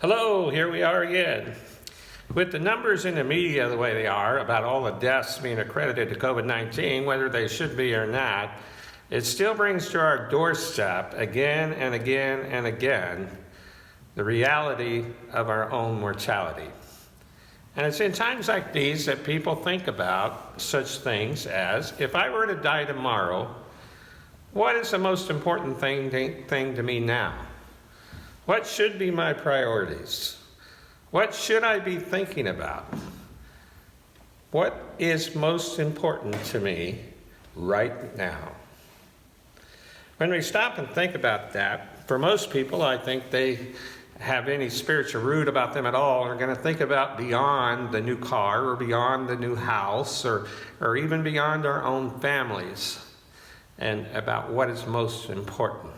Hello, here we are again. With the numbers in the media the way they are about all the deaths being accredited to COVID-19, whether they should be or not, it still brings to our doorstep again and again and again the reality of our own mortality. And it's in times like these that people think about such things as, if I were to die tomorrow, what is the most important thing to me now? What should be my priorities? What should I be thinking about? What is most important to me right now? When we stop and think about that, for most people, I think they have any spiritual root about them at all are going to think about beyond the new car or beyond the new house or even beyond our own families and about what is most important.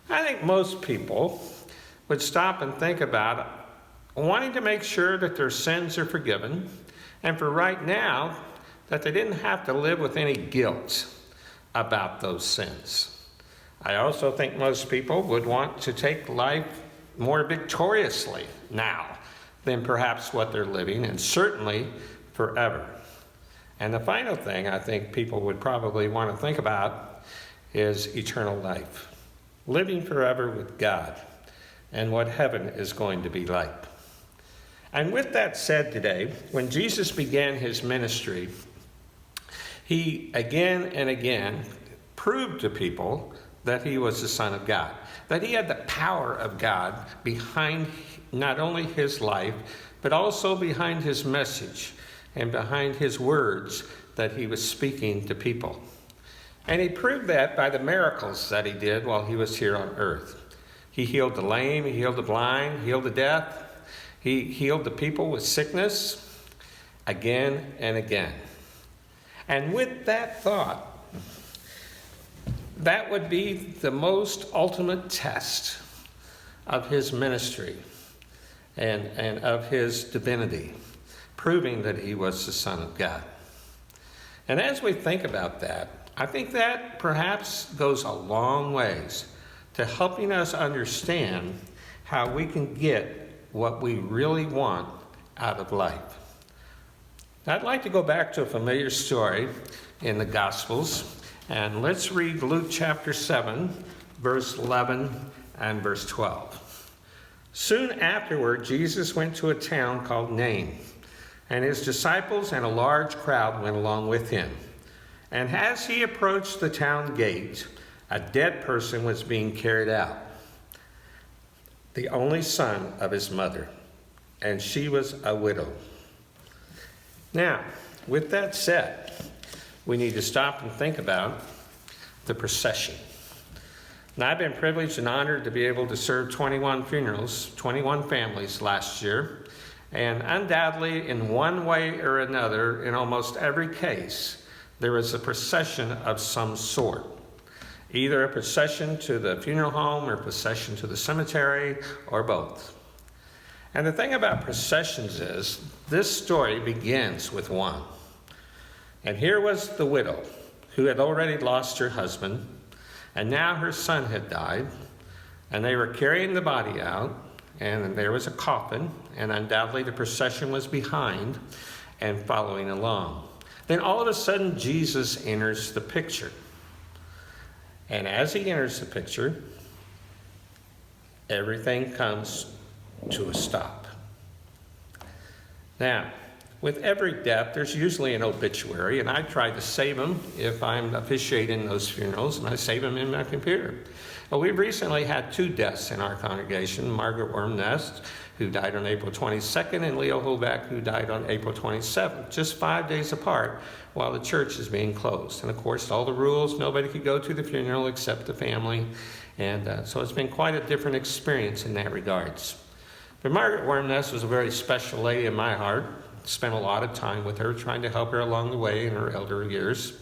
I think most people would stop and think about wanting to make sure that their sins are forgiven, and for right now, that they didn't have to live with any guilt about those sins. I also think most people would want to take life more victoriously now than perhaps what they're living, and certainly forever. And the final thing I think people would probably want to think about is eternal life, living forever with God, and what heaven is going to be like. And with that said today, when Jesus began his ministry, he again and again proved to people that he was the Son of God, that he had the power of God behind not only his life, but also behind his message and behind his words that he was speaking to people. And he proved that by the miracles that he did while he was here on earth. He healed the lame, he healed the blind, healed the deaf, he healed the people with sickness again and again. And with that thought, that would be the most ultimate test of his ministry and of his divinity, proving that he was the Son of God. And as we think about that, I think that perhaps goes a long ways to helping us understand how we can get what we really want out of life. I'd like to go back to a familiar story in the Gospels, and let's read Luke chapter 7, verse 11 and verse 12. Soon afterward, Jesus went to a town called Nain, and his disciples and a large crowd went along with him. And as he approached the town gate, a dead person was being carried out, the only son of his mother, and she was a widow. Now, with that said, we need to stop and think about the procession. Now, I've been privileged and honored to be able to serve 21 funerals, 21 families last year, and undoubtedly in one way or another, in almost every case, there was a procession of some sort. Either a procession to the funeral home or a procession to the cemetery, or both. And the thing about processions is, this story begins with one. And here was the widow who had already lost her husband, and now her son had died, and they were carrying the body out, and there was a coffin, and undoubtedly the procession was behind and following along. Then all of a sudden, Jesus enters the picture. And as he enters the picture, everything comes to a stop. Now, with every death, there's usually an obituary, and I try to save them if I'm officiating those funerals, and I save them in my computer. Well, we've recently had 2 deaths in our congregation, Margaret Wormnest, who died on April 22nd, and Leo Holback, who died on April 27th, just 5 days apart while the church is being closed. And of course, all the rules, nobody could go to the funeral except the family. And so it's been quite a different experience in that regards. But Margaret Wormnest was a very special lady in my heart. Spent a lot of time with her, trying to help her along the way in her elder years.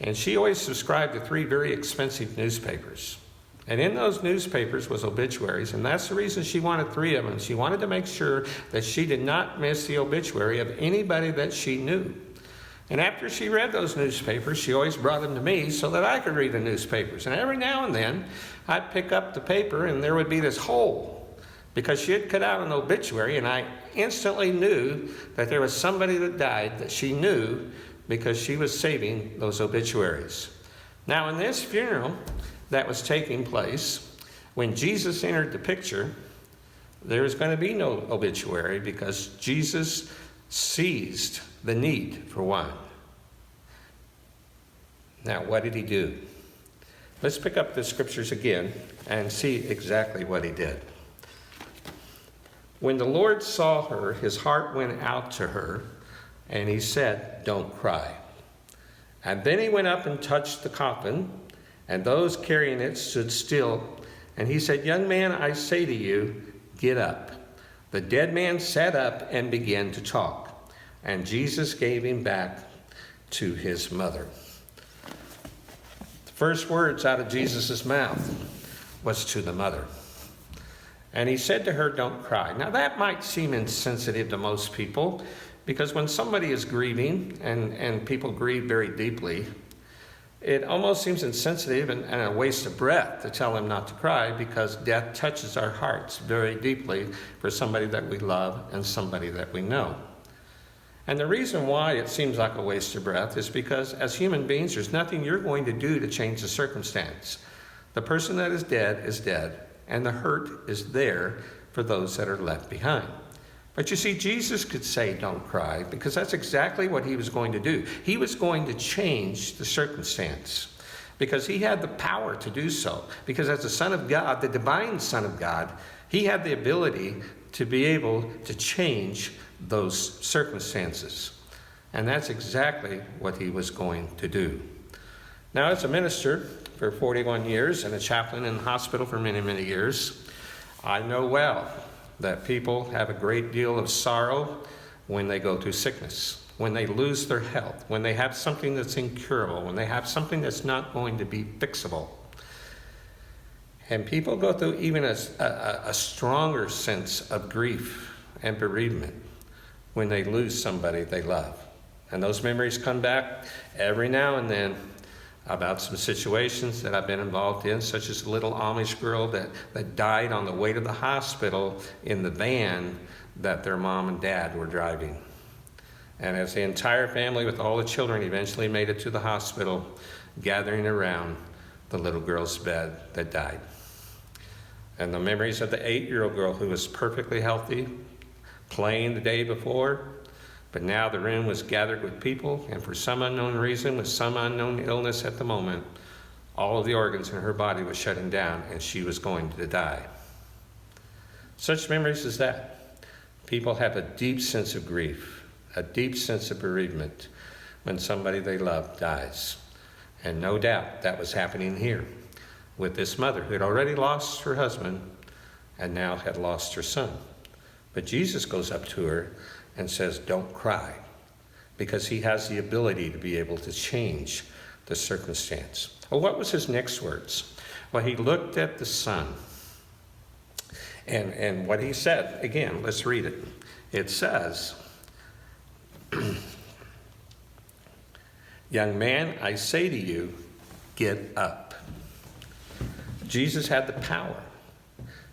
And she always subscribed to 3 very expensive newspapers. And in those newspapers was obituaries, and that's the reason she wanted 3 of them. She wanted to make sure that she did not miss the obituary of anybody that she knew. And after she read those newspapers, she always brought them to me so that I could read the newspapers. And every now and then, I'd pick up the paper, and there would be this hole because she had cut out an obituary, and I instantly knew that there was somebody that died that she knew because she was saving those obituaries. Now, in this funeral that was taking place, when Jesus entered the picture, there was going to be no obituary because Jesus seized the need for one. Now, what did he do? Let's pick up the scriptures again and see exactly what he did. When the Lord saw her, his heart went out to her, and he said, "Don't cry." And then he went up and touched the coffin, and those carrying it stood still. And he said, "Young man, I say to you, get up." The dead man sat up and began to talk, and Jesus gave him back to his mother. The first words out of Jesus' mouth was to the mother. And he said to her, "Don't cry." Now that might seem insensitive to most people, because when somebody is grieving, and people grieve very deeply, it almost seems insensitive and a waste of breath to tell them not to cry, because death touches our hearts very deeply for somebody that we love and somebody that we know. And the reason why it seems like a waste of breath is because as human beings, there's nothing you're going to do to change the circumstance. The person that is dead, and the hurt is there for those that are left behind. But you see, Jesus could say, "Don't cry," because that's exactly what he was going to do. He was going to change the circumstance because he had the power to do so. Because as the Son of God, the divine Son of God, he had the ability to be able to change those circumstances. And that's exactly what he was going to do. Now, as a minister for 41 years and a chaplain in the hospital for many, many years, I know well that people have a great deal of sorrow when they go through sickness, when they lose their health, when they have something that's incurable, when they have something that's not going to be fixable. And people go through even a stronger sense of grief and bereavement when they lose somebody they love. And those memories come back every now and then about some situations that I've been involved in, such as a little Amish girl that died on the way to the hospital in the van that their mom and dad were driving. And as the entire family with all the children eventually made it to the hospital, gathering around the little girl's bed that died. And the memories of the 8-year-old girl who was perfectly healthy, playing the day before, but now the room was gathered with people, and for some unknown reason, with some unknown illness at the moment, all of the organs in her body were shutting down, and she was going to die. Such memories as that. People have a deep sense of grief, a deep sense of bereavement when somebody they love dies. And no doubt that was happening here with this mother who had already lost her husband and now had lost her son. But Jesus goes up to her and says, "Don't cry," because he has the ability to be able to change the circumstance. Well, what was his next words? Well, he looked at the son, and what he said, again, let's read it. It says, "Young man, I say to you, get up." Jesus had the power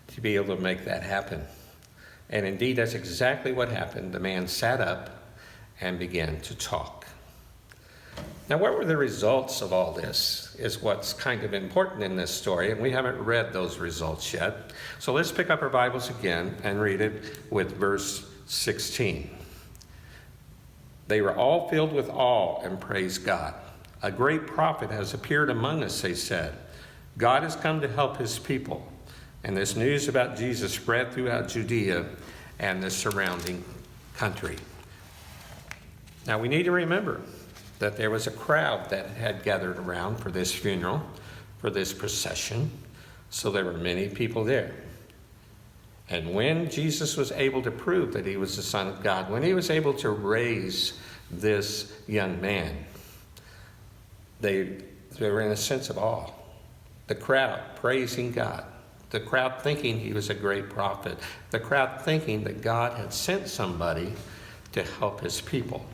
to be able to make that happen. And indeed, that's exactly what happened. The man sat up and began to talk. Now, what were the results of all this is what's kind of important in this story, and we haven't read those results yet. So let's pick up our Bibles again and read it with verse 16. They were all filled with awe and praised God. "A great prophet has appeared among us," they said. "God has come to help his people." And this news about Jesus spread throughout Judea and the surrounding country. Now we need to remember that there was a crowd that had gathered around for this funeral, for this procession. So there were many people there. And when Jesus was able to prove that he was the Son of God, when he was able to raise this young man, they were in a sense of awe. The crowd praising God. The crowd thinking he was a great prophet. The crowd thinking that God had sent somebody to help his people.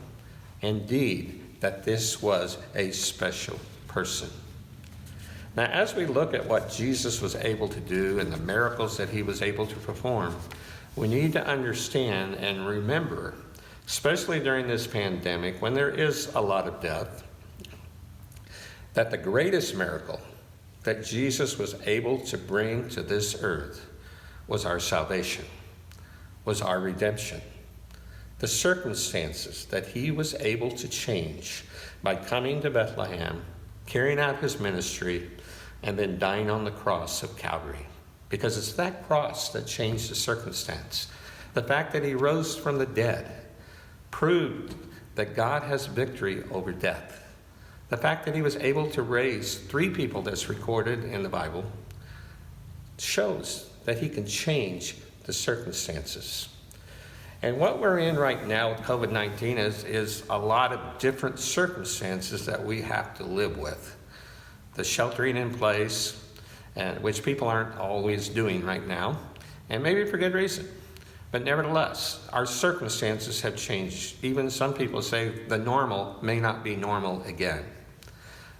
Indeed, that this was a special person. Now, as we look at what Jesus was able to do and the miracles that he was able to perform, we need to understand and remember, especially during this pandemic, when there is a lot of death, that the greatest miracle that Jesus was able to bring to this earth was our salvation, was our redemption. The circumstances that he was able to change by coming to Bethlehem, carrying out his ministry, and then dying on the cross of Calvary. Because it's that cross that changed the circumstance. The fact that he rose from the dead proved that God has victory over death. The fact that he was able to raise 3 people that's recorded in the Bible shows that he can change the circumstances. And what we're in right now with COVID-19 is a lot of different circumstances that we have to live with. The sheltering in place, which people aren't always doing right now, and maybe for good reason. But nevertheless, our circumstances have changed. Even some people say the normal may not be normal again.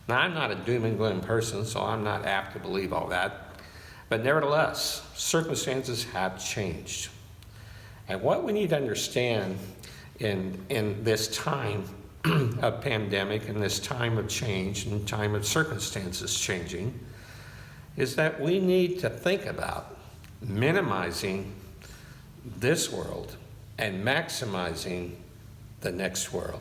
Now, I'm not a doom and gloom person, so I'm not apt to believe all that. But nevertheless, circumstances have changed. And what we need to understand in this time of pandemic and this time of change and time of circumstances changing is that we need to think about minimizing this world and maximizing the next world.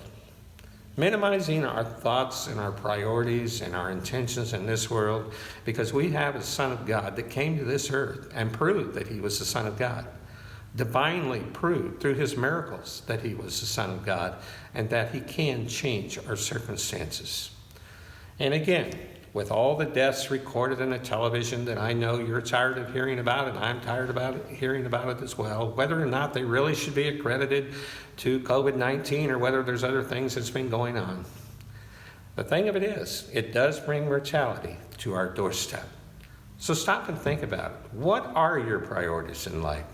Minimizing our thoughts and our priorities and our intentions in this world, because we have a Son of God that came to this earth and proved that he was the Son of God. Divinely proved through his miracles that he was the Son of God and that he can change our circumstances. And again, with all the deaths recorded on the television that I know you're tired of hearing about, and I'm tired about it, hearing about it as well, whether or not they really should be accredited to COVID-19 or whether there's other things that's been going on. The thing of it is, it does bring mortality to our doorstep. So stop and think about it. What are your priorities in life?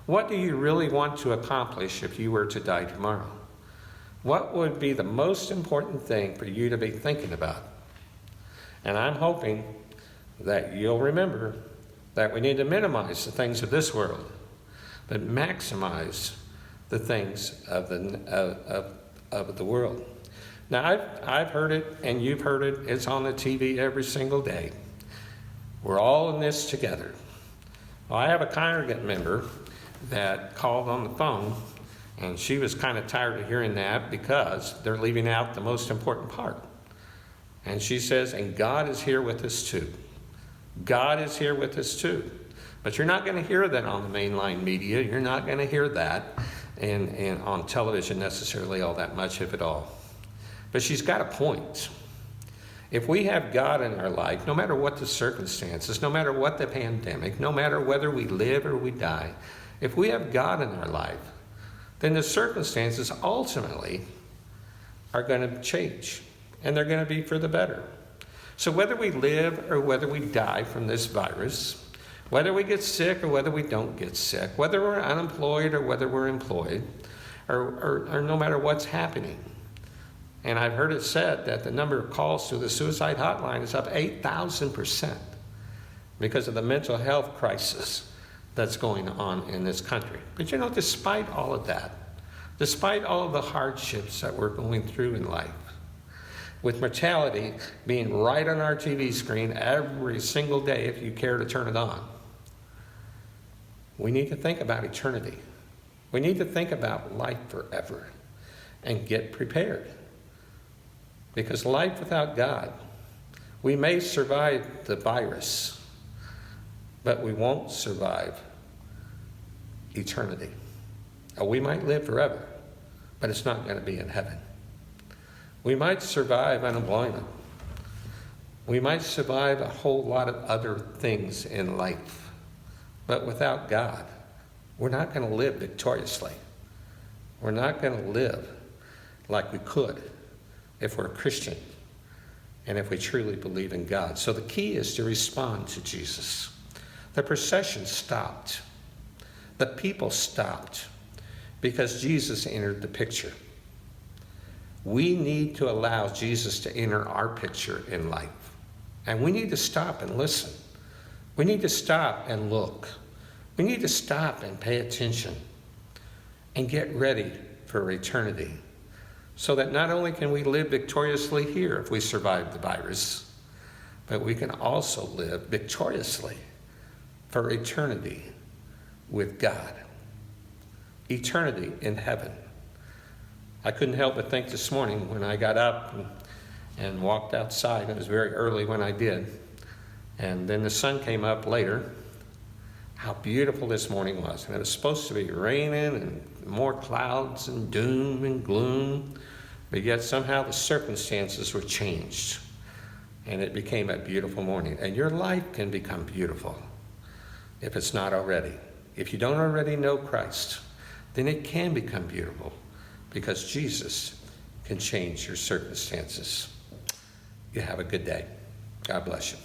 What do you really want to accomplish if you were to die tomorrow? What would be the most important thing for you to be thinking about? And I'm hoping that you'll remember that we need to minimize the things of this world, but maximize the things of the world. Now, I've heard it, and you've heard it. It's on the TV every single day. We're all in this together. Well, I have a congregant member that called on the phone, and she was kind of tired of hearing that because they're leaving out the most important part. And she says, and God is here with us too. God is here with us too. But you're not going to hear that on the mainline media. You're not going to hear that and on television necessarily all that much, if at all. But she's got a point. If we have God in our life, no matter what the circumstances, no matter what the pandemic, no matter whether we live or we die, if we have God in our life, then the circumstances ultimately are going to change. And they're going to be for the better. So whether we live or whether we die from this virus, whether we get sick or whether we don't get sick, whether we're unemployed or whether we're employed, or no matter what's happening. And I've heard it said that the number of calls to the suicide hotline is up 8,000% because of the mental health crisis that's going on in this country. But you know, despite all of that, despite all of the hardships that we're going through in life, with mortality being right on our TV screen every single day if you care to turn it on, we need to think about eternity. We need to think about life forever and get prepared. Because life without God, we may survive the virus, but we won't survive eternity. We might live forever, but it's not going to be in heaven. We might survive unemployment. We might survive a whole lot of other things in life. But without God, we're not going to live victoriously. We're not going to live like we could if we're a Christian and if we truly believe in God. So the key is to respond to Jesus. The procession stopped. The people stopped because Jesus entered the picture. We need to allow Jesus to enter our picture in life. And we need to stop and listen. We need to stop and look. We need to stop and pay attention and get ready for eternity, so that not only can we live victoriously here if we survive the virus, but we can also live victoriously for eternity with God. Eternity in heaven. I couldn't help but think this morning when I got up and walked outside. It was very early when I did. And then the sun came up later. How beautiful this morning was. And it was supposed to be raining and more clouds and doom and gloom. But yet somehow the circumstances were changed. And it became a beautiful morning. And your life can become beautiful if it's not already. If you don't already know Christ, then it can become beautiful because Jesus can change your circumstances. You have a good day. God bless you.